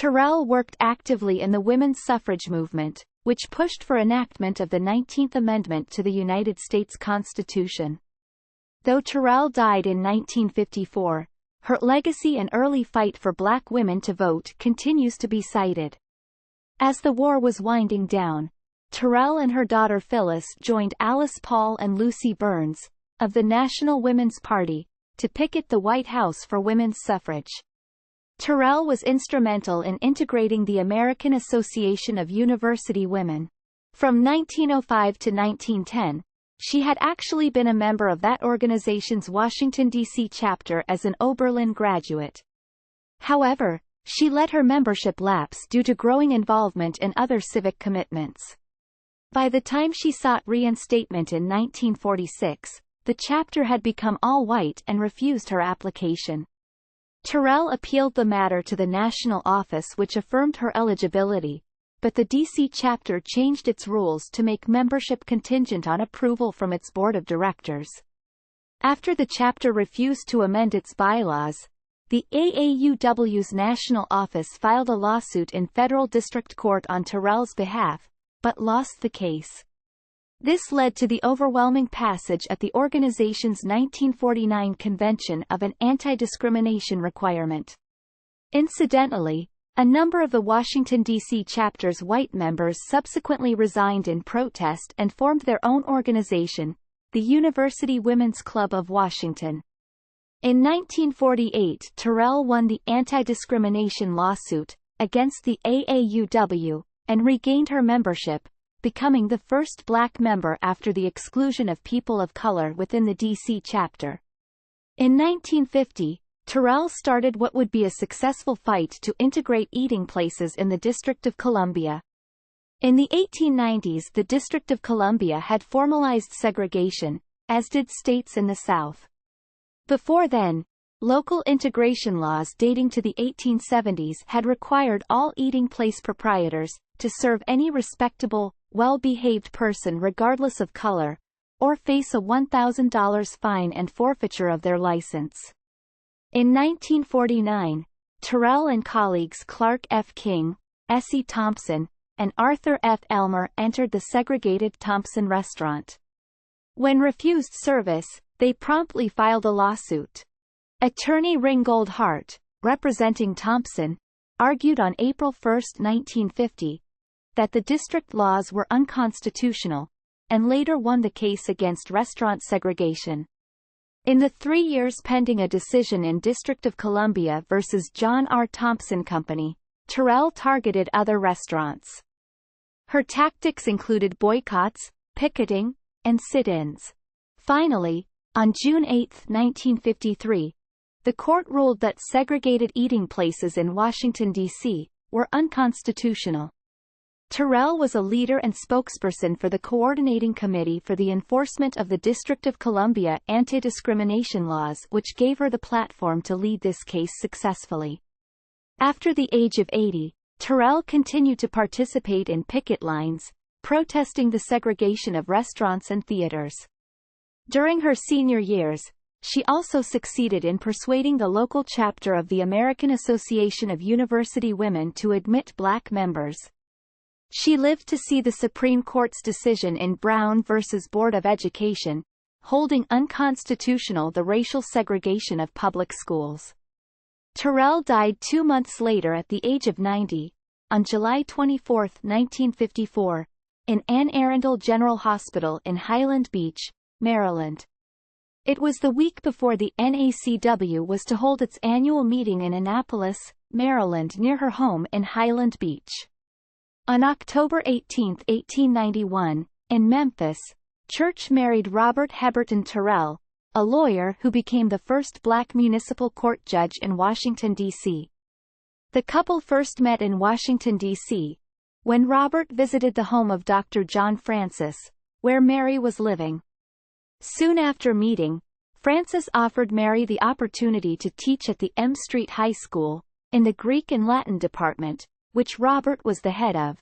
Terrell worked actively in the women's suffrage movement, which pushed for enactment of the 19th Amendment to the United States Constitution. Though Terrell died in 1954, her legacy and early fight for black women to vote continues to be cited. As the war was winding down, Terrell and her daughter Phyllis joined Alice Paul and Lucy Burns, of the National Women's Party, to picket the White House for women's suffrage. Terrell was instrumental in integrating the American Association of University Women. From 1905 to 1910, she had actually been a member of that organization's Washington, D.C. chapter as an Oberlin graduate. However, she let her membership lapse due to growing involvement in other civic commitments. By the time she sought reinstatement in 1946, the chapter had become all-white and refused her application. Terrell appealed the matter to the national office, which affirmed her eligibility, but the D.C. chapter changed its rules to make membership contingent on approval from its board of directors. After the chapter refused to amend its bylaws, the AAUW's national office filed a lawsuit in federal district court on Terrell's behalf, but lost the case. This led to the overwhelming passage at the organization's 1949 convention of an anti-discrimination requirement. Incidentally, a number of the Washington, D.C. chapter's white members subsequently resigned in protest and formed their own organization, the University Women's Club of Washington. In 1948, Terrell won the anti-discrimination lawsuit against the AAUW, and regained her membership, becoming the first black member after the exclusion of people of color within the D.C. chapter. In 1950, Terrell started what would be a successful fight to integrate eating places in the District of Columbia. In the 1890s, the District of Columbia had formalized segregation, as did states in the South. Before then, local integration laws dating to the 1870s had required all eating place proprietors to serve any respectable, well-behaved person regardless of color, or face a $1,000 fine and forfeiture of their license. In 1949, Terrell and colleagues Clark F. King, S.E. Thompson, and Arthur F. Elmer entered the segregated Thompson restaurant. When refused service, they promptly filed a lawsuit. Attorney Ringgold Hart, representing Thompson, argued on April 1, 1950, that the district laws were unconstitutional, and later won the case against restaurant segregation. In the 3 years pending a decision in District of Columbia versus John R. Thompson Company, Terrell targeted other restaurants. Her tactics included boycotts, picketing, and sit-ins. Finally, on June 8, 1953, the court ruled that segregated eating places in Washington, D.C., were unconstitutional. Terrell was a leader and spokesperson for the Coordinating Committee for the Enforcement of the District of Columbia anti-discrimination laws, which gave her the platform to lead this case successfully. After the age of 80, Terrell continued to participate in picket lines, protesting the segregation of restaurants and theaters. During her senior years, she also succeeded in persuading the local chapter of the American Association of University Women to admit black members. She lived to see the Supreme Court's decision in Brown v. Board of Education, holding unconstitutional the racial segregation of public schools. Terrell died 2 months later at the age of 90, on July 24, 1954, in Anne Arundel General Hospital in Highland Beach, Maryland. It was the week before the NACW was to hold its annual meeting in Annapolis, Maryland, near her home in Highland Beach. On October 18, 1891, in Memphis, Church married Robert Heberton Terrell, a lawyer who became the first black municipal court judge in Washington, D.C. The couple first met in Washington, D.C., when Robert visited the home of Dr. John Francis, where Mary was living. Soon after meeting, Francis offered Mary the opportunity to teach at the M Street High School, in the Greek and Latin department, which Robert was the head of.